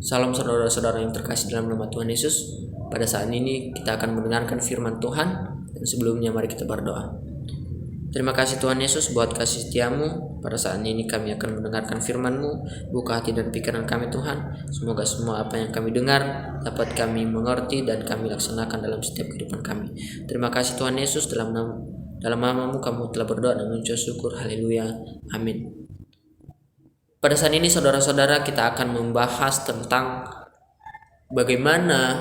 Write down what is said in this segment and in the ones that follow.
Salam saudara-saudara yang terkasih dalam nama Tuhan Yesus. Pada saat ini kita akan mendengarkan firman Tuhan, dan sebelumnya mari kita berdoa. Terima kasih Tuhan Yesus buat kasih setiamu. Pada saat ini kami akan mendengarkan firman-Mu. Buka hati dan pikiran kami Tuhan. Semoga semua apa yang kami dengar dapat kami mengerti dan kami laksanakan dalam setiap kehidupan kami. Terima kasih Tuhan Yesus, dalam nama-Mu kami telah berdoa dan mengucap syukur. Haleluya. Amin. Pada saat ini saudara-saudara, kita akan membahas tentang bagaimana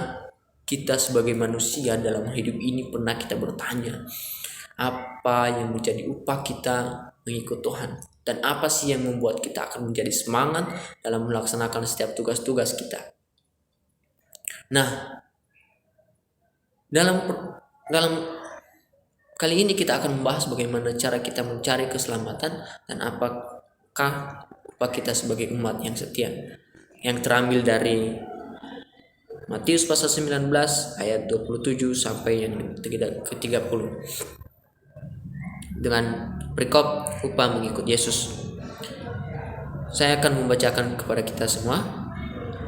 kita sebagai manusia dalam hidup ini pernah kita bertanya, apa yang menjadi upah kita mengikut Tuhan, dan apa sih yang membuat kita akan menjadi semangat dalam melaksanakan setiap tugas-tugas kita. Nah, dalam kali ini kita akan membahas bagaimana cara kita mencari keselamatan dan apakah upah kita sebagai umat yang setia, yang terambil dari Matius pasal 19 ayat 27 sampai yang ke-30 dengan perikop upah mengikut Yesus. Saya akan membacakan kepada kita semua.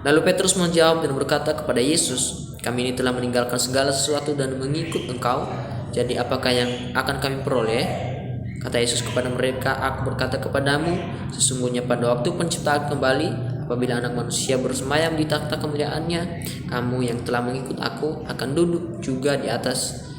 Lalu Petrus menjawab dan berkata kepada Yesus, "Kami ini telah meninggalkan segala sesuatu dan mengikut Engkau. Jadi apakah yang akan kami peroleh?" Kata Yesus kepada mereka, "Aku berkata kepadamu, sesungguhnya pada waktu penciptaan kembali, apabila Anak Manusia bersemayam di takhta kemuliaannya, kamu yang telah mengikut Aku akan duduk juga di atas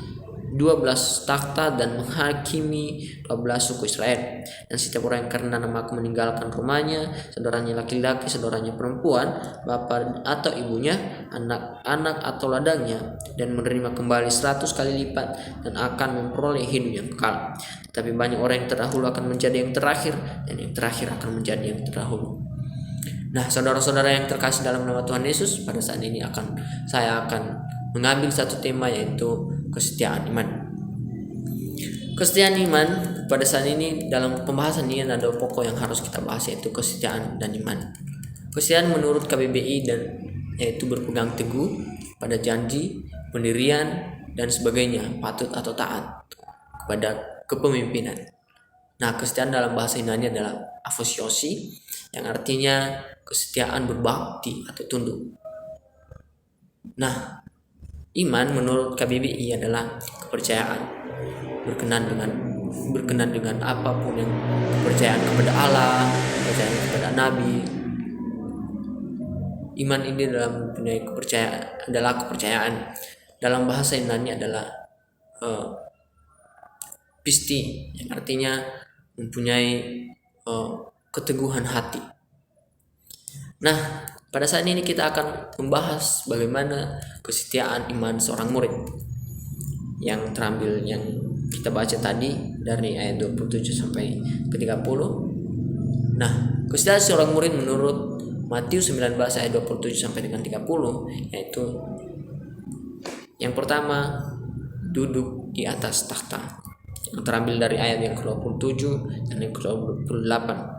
12 takhta dan menghakimi 12 suku Israel. Dan setiap orang yang karena nama-Ku meninggalkan rumahnya, saudaranya laki-laki, saudaranya perempuan, bapa atau ibunya, anak-anak atau ladangnya, dan menerima kembali 100 kali lipat, dan akan memperoleh hidup yang kekal. Tetapi banyak orang yang terdahulu akan menjadi yang terakhir, dan yang terakhir akan menjadi yang terdahulu." Nah, saudara-saudara yang terkasih dalam nama Tuhan Yesus, pada saat ini saya akan mengambil satu tema, yaitu kesetiaan iman. Kesetiaan iman pada saat ini, dalam pembahasan ini ada pokok yang harus kita bahas, yaitu kesetiaan dan iman. Kesetiaan menurut KBBI yaitu berpegang teguh pada janji, pendirian, dan sebagainya, patut atau taat kepada kepemimpinan. Nah, kesetiaan dalam bahasa Yunani adalah aposiosi, yang artinya kesetiaan berbakti atau tunduk. Nah, iman menurut KBBI adalah kepercayaan berkenan dengan apapun yang kepercayaan kepada Allah, kepercayaan kepada Nabi. Iman ini dalam mempunyai kepercayaan dalam bahasa Yunani adalah pisti, yang artinya mempunyai keteguhan hati. Nah, pada saat ini kita akan membahas bagaimana kesetiaan iman seorang murid yang terambil yang kita baca tadi dari ayat 27 sampai ke 30. Nah, kesetiaan seorang murid menurut Matius 19 ayat 27 sampai dengan 30, yaitu yang pertama, duduk di atas takhta, yang terambil dari ayat yang ke-27 dan yang ke-28.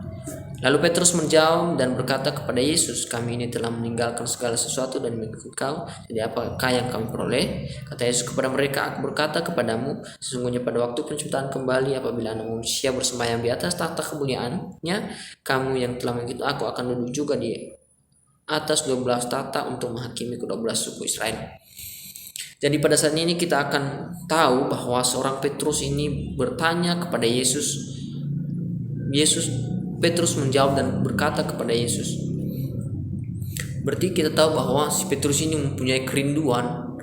Lalu Petrus menjawab dan berkata kepada Yesus, "Kami ini telah meninggalkan segala sesuatu dan mengikut Kau. Jadi apakah yang kami peroleh?" Kata Yesus kepada mereka, "Aku berkata kepadamu, sesungguhnya pada waktu penciptaan kembali, apabila Anak Manusia bersemayam di atas takhta kemuliaannya, kamu yang telah mengikut Aku akan duduk juga di atas 12 takhta untuk menghakimi ke-12 suku Israel." Jadi pada saat ini kita akan tahu bahwa seorang Petrus ini bertanya kepada Yesus. Petrus menjawab dan berkata kepada Yesus. Berarti kita tahu bahwa si Petrus ini mempunyai kerinduan,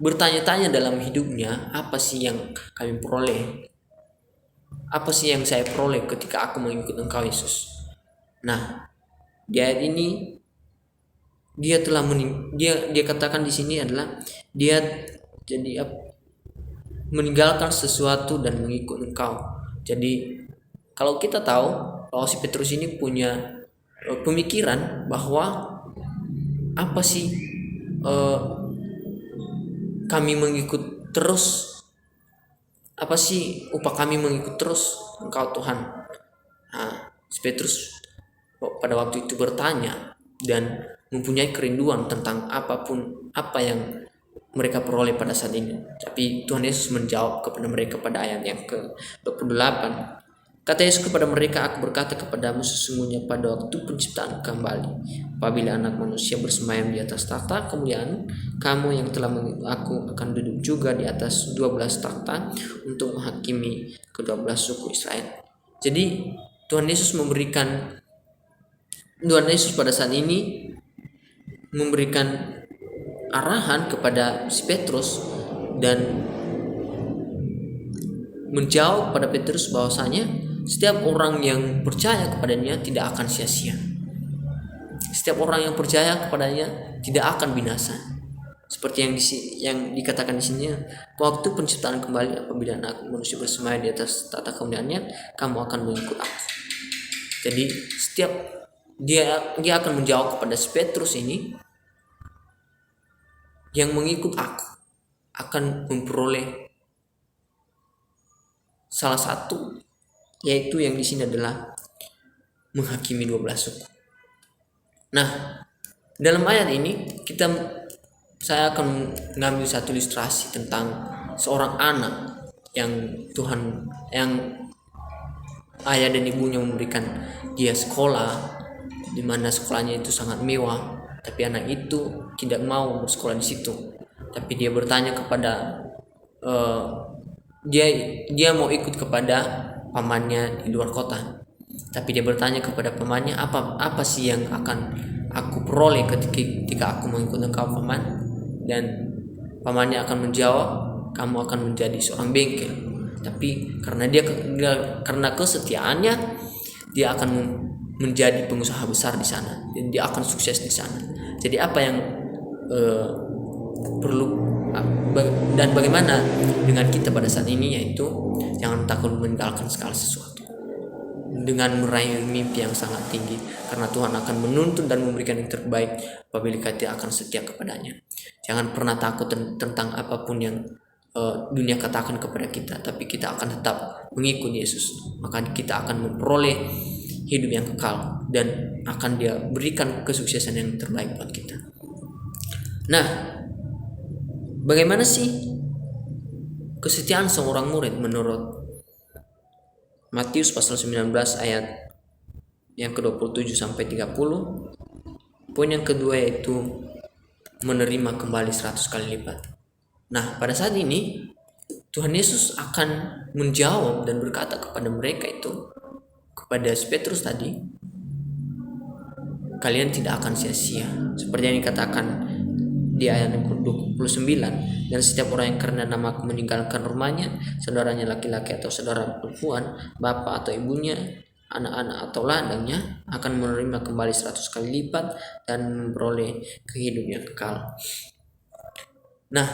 bertanya-tanya dalam hidupnya, apa sih yang kami peroleh? Apa sih yang saya peroleh ketika aku mengikut Engkau Yesus? Nah, di ayat ini dia katakan di sini adalah dia jadi meninggalkan sesuatu dan mengikut Engkau. Jadi kalau kita tahu bahwa si Petrus ini punya pemikiran bahwa apa sih kami mengikut terus, apa sih upah kami mengikut terus Engkau Tuhan. Nah, si Petrus pada waktu itu bertanya dan mempunyai kerinduan tentang apa yang mereka peroleh pada saat ini. Tapi Tuhan Yesus menjawab kepada mereka pada ayat yang ke-28. Kata Yesus kepada mereka, aku berkata kepadamu sesungguhnya pada waktu penciptaan kembali, apabila anak manusia bersemayam di atas takhta kemuliaan, kamu yang telah mengikut aku akan duduk juga di atas 12 takhta untuk menghakimi ke-12 suku Israel. Jadi Tuhan Yesus pada saat ini memberikan arahan kepada si Petrus dan menjawab pada Petrus bahwasanya setiap orang yang percaya kepadanya tidak akan sia-sia. Setiap orang yang percaya kepadanya tidak akan binasa. Seperti yang dikatakan di sini, waktu penciptaan kembali apabila anak manusia bersemayam di atas tata kemuliaannya, kamu akan mengikut aku. Jadi setiap dia akan menjawab kepada Petrus ini, yang mengikut aku akan memperoleh salah satu, yaitu yang di sini adalah menghakimi 12 suku. Nah, dalam ayat ini saya akan mengambil satu ilustrasi tentang seorang anak yang ayah dan ibunya memberikan dia sekolah, di mana sekolahnya itu sangat mewah, tapi anak itu tidak mau bersekolah di situ. Tapi dia bertanya kepada dia mau ikut kepada pamannya di luar kota. Tapi dia bertanya kepada pamannya, apa sih yang akan aku peroleh ketika aku mengikut engkau paman? Dan pamannya akan menjawab, kamu akan menjadi seorang bengkel. Tapi karena kesetiaannya, dia akan menjadi pengusaha besar di sana dan dia akan sukses di sana. Jadi apa yang perlu dan bagaimana dengan kita pada saat ini, yaitu jangan takut meninggalkan segala sesuatu dengan meraih mimpi yang sangat tinggi, karena Tuhan akan menuntun dan memberikan yang terbaik apabila kita akan setia kepadanya. Jangan pernah takut tentang apapun yang dunia katakan kepada kita, tapi kita akan tetap mengikut Yesus, maka kita akan memperoleh hidup yang kekal dan akan Dia berikan kesuksesan yang terbaik buat kita. Nah, bagaimana sih kesetiaan seorang murid menurut Matius pasal 19 ayat yang ke-27 sampai 30? Poin yang kedua yaitu menerima kembali 100 kali lipat. Nah, pada saat ini Tuhan Yesus akan menjawab dan berkata kepada mereka itu, kepada Petrus tadi, kalian tidak akan sia-sia. Seperti yang dikatakan di ayat 29, dan setiap orang yang karena namaku meninggalkan rumahnya, saudaranya laki-laki atau saudara perempuan, bapak atau ibunya, anak-anak atau ladangnya, akan menerima kembali 100 kali lipat dan memperoleh kehidupan yang kekal. Nah,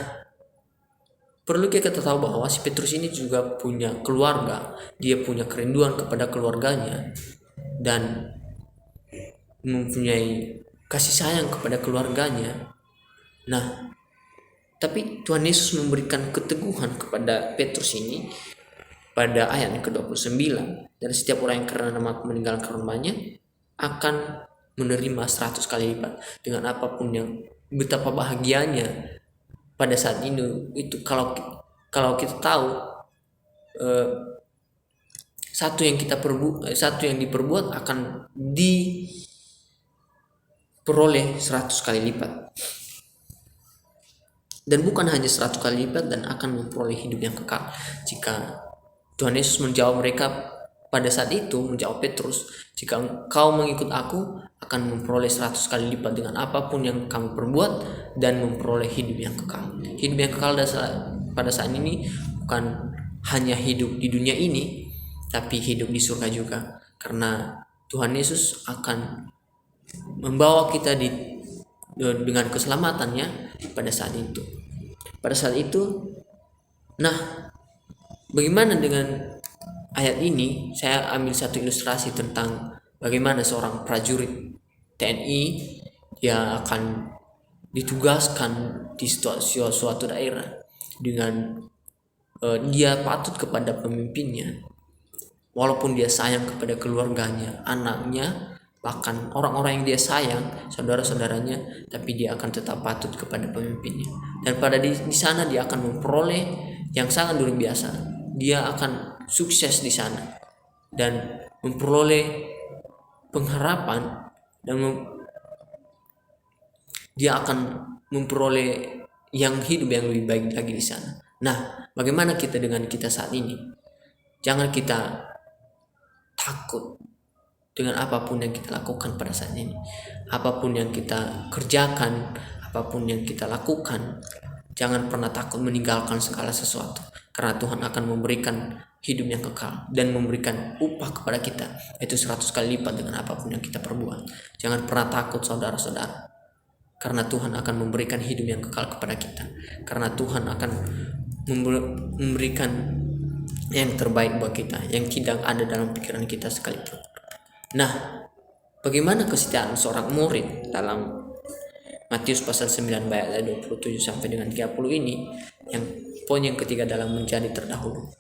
perlu kita tahu bahwa si Petrus ini juga punya keluarga, dia punya kerinduan kepada keluarganya dan mempunyai kasih sayang kepada keluarganya. Nah, tapi Tuhan Yesus memberikan keteguhan kepada Petrus ini pada ayat yang ke-29, dan setiap orang yang karena namaku meninggalkan rumahnya akan menerima 100 kali lipat. Dengan apapun yang betapa bahagianya pada saat ini itu kalau kita tahu satu yang diperbuat akan diperoleh 100 kali lipat. Dan bukan hanya 100 kali lipat, dan akan memperoleh hidup yang kekal. Jika Tuhan Yesus menjawab mereka pada saat itu, menjawab Petrus, jika engkau mengikut aku akan memperoleh 100 kali lipat dengan apapun yang kamu perbuat dan memperoleh hidup yang kekal. Hidup yang kekal pada saat ini bukan hanya hidup di dunia ini, tapi hidup di surga juga. Karena Tuhan Yesus akan membawa kita dengan keselamatannya pada saat itu. Nah, bagaimana dengan ayat ini? Saya ambil satu ilustrasi tentang bagaimana seorang prajurit TNI dia akan ditugaskan di suatu daerah dengan dia patut kepada pemimpinnya, walaupun dia sayang kepada keluarganya, anaknya, bahkan orang-orang yang dia sayang, saudara-saudaranya, tapi dia akan tetap patut kepada pemimpinnya. Dan di sana dia akan memperoleh yang sangat luar biasa. Dia akan sukses di sana. dan memperoleh pengharapan, dan dia akan memperoleh yang hidup yang lebih baik lagi di sana. Nah, bagaimana kita dengan kita saat ini? Jangan kita takut dengan apapun yang kita lakukan pada saat ini. Apapun yang kita kerjakan, apapun yang kita lakukan, jangan pernah takut meninggalkan segala sesuatu, karena Tuhan akan memberikan hidup yang kekal dan memberikan upah kepada kita, itu 100 kali lipat dengan apapun yang kita perbuat. Jangan pernah takut saudara-saudara, karena Tuhan akan memberikan hidup yang kekal kepada kita, karena Tuhan akan memberikan yang terbaik buat kita, yang tidak ada dalam pikiran kita sekalipun. Nah, bagaimana kesetiaan seorang murid dalam Matius pasal 9 ayat 27 sampai dengan 30 ini, yang poin yang ketiga dalam menjadi terdahulu.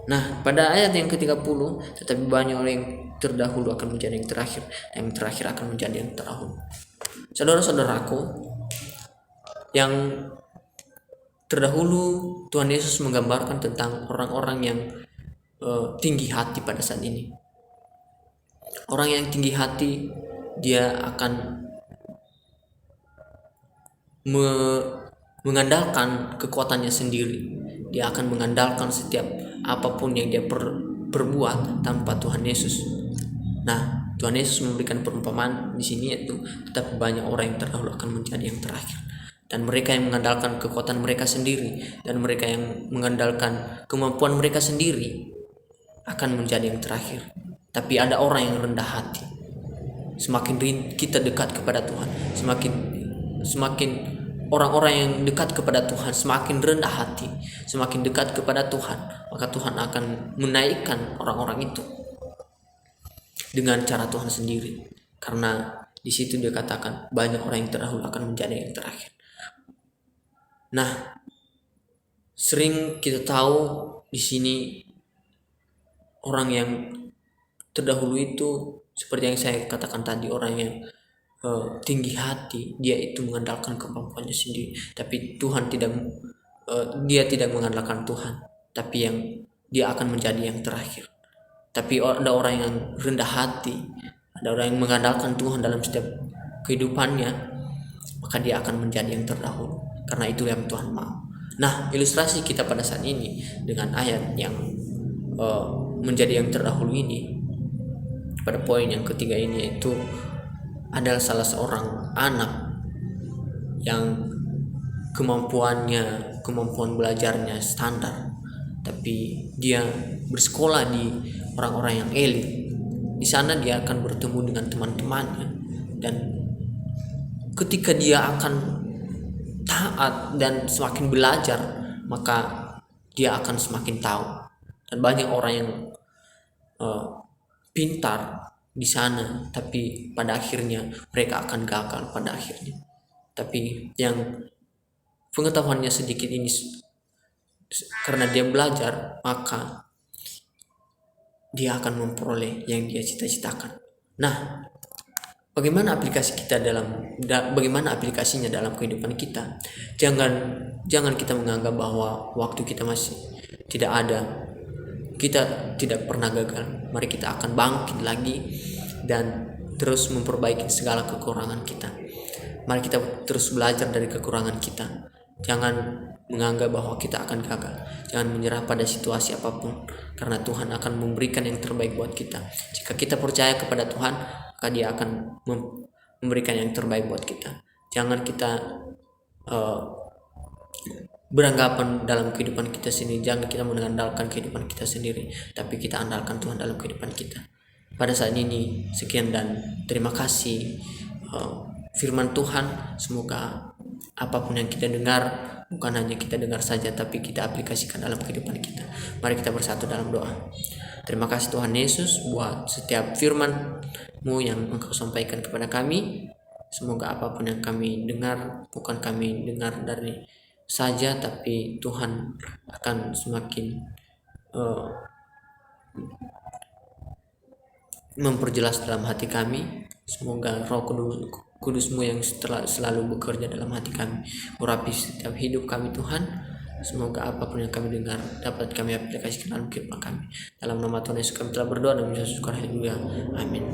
Nah, pada ayat yang ke-30, tetapi banyak orang yang terdahulu akan menjadi yang terakhir, yang terakhir akan menjadi yang terdahulu. Saudara-saudaraku, yang terdahulu Tuhan Yesus menggambarkan tentang orang-orang yang tinggi hati pada saat ini. Orang yang tinggi hati, dia akan mengandalkan kekuatannya sendiri. Dia akan mengandalkan setiap apapun yang dia perbuat tanpa Tuhan Yesus. Nah, Tuhan Yesus memberikan perumpamaan di sini, yaitu tetapi banyak orang yang terdahulu akan menjadi yang terakhir. Dan mereka yang mengandalkan kekuatan mereka sendiri, dan mereka yang mengandalkan kemampuan mereka sendiri akan menjadi yang terakhir. Tapi ada orang yang rendah hati. Semakin kita dekat kepada Tuhan, semakin orang-orang yang dekat kepada Tuhan semakin rendah hati, semakin dekat kepada Tuhan, maka Tuhan akan menaikkan orang-orang itu dengan cara Tuhan sendiri. Karena di situ dia katakan banyak orang yang terdahulu akan menjadi yang terakhir. Nah, sering kita tahu di sini orang yang terdahulu itu seperti yang saya katakan tadi, orang yang tinggi hati, dia itu mengandalkan kemampuannya sendiri, tapi Tuhan dia tidak mengandalkan Tuhan, tapi yang dia akan menjadi yang terakhir. Tapi ada orang yang rendah hati, ada orang yang mengandalkan Tuhan dalam setiap kehidupannya, maka dia akan menjadi yang terdahulu, karena itu yang Tuhan mau. Nah, ilustrasi kita pada saat ini dengan ayat yang menjadi yang terdahulu ini, pada poin yang ketiga ini, yaitu adalah salah seorang anak yang kemampuan belajarnya standar, tapi dia bersekolah di orang-orang yang elit. Di sana dia akan bertemu dengan teman-temannya, dan ketika dia akan taat dan semakin belajar, maka dia akan semakin tahu. Dan banyak orang yang pintar di sana, tapi pada akhirnya mereka akan gagal pada akhirnya. Tapi yang pengetahuannya sedikit ini, karena dia belajar, maka dia akan memperoleh yang dia cita-citakan. Nah, bagaimana aplikasinya dalam kehidupan kita? Jangan kita menganggap bahwa waktu kita masih tidak ada, kita tidak pernah gagal. Mari kita akan bangkit lagi dan terus memperbaiki segala kekurangan kita. Mari kita terus belajar dari kekurangan kita. Jangan menganggap bahwa kita akan gagal. Jangan menyerah pada situasi apapun, karena Tuhan akan memberikan yang terbaik buat kita. Jika kita percaya kepada Tuhan, maka Dia akan memberikan yang terbaik buat kita. Jangan kita beranggapan dalam kehidupan kita sendiri. Jangan kita mengandalkan kehidupan kita sendiri, tapi kita andalkan Tuhan dalam kehidupan kita. Pada saat ini sekian dan terima kasih. Firman Tuhan, semoga apapun yang kita dengar, bukan hanya kita dengar saja, tapi kita aplikasikan dalam kehidupan kita. Mari kita bersatu dalam doa. Terima kasih Tuhan Yesus buat setiap firman-Mu yang Engkau sampaikan kepada kami. Semoga apapun yang kami dengar, bukan kami dengar dari saja, tapi Tuhan akan semakin memperjelas dalam hati kami. Semoga Roh Kudus-Mu yang selalu bekerja dalam hati kami, urapi setiap hidup kami Tuhan. Semoga apapun yang kami dengar dapat kami aplikasikan dalam kehidupan kami. Dalam nama Tuhan Yesus kami telah berdoa dan mengucap syukur. Haleluya. Amin.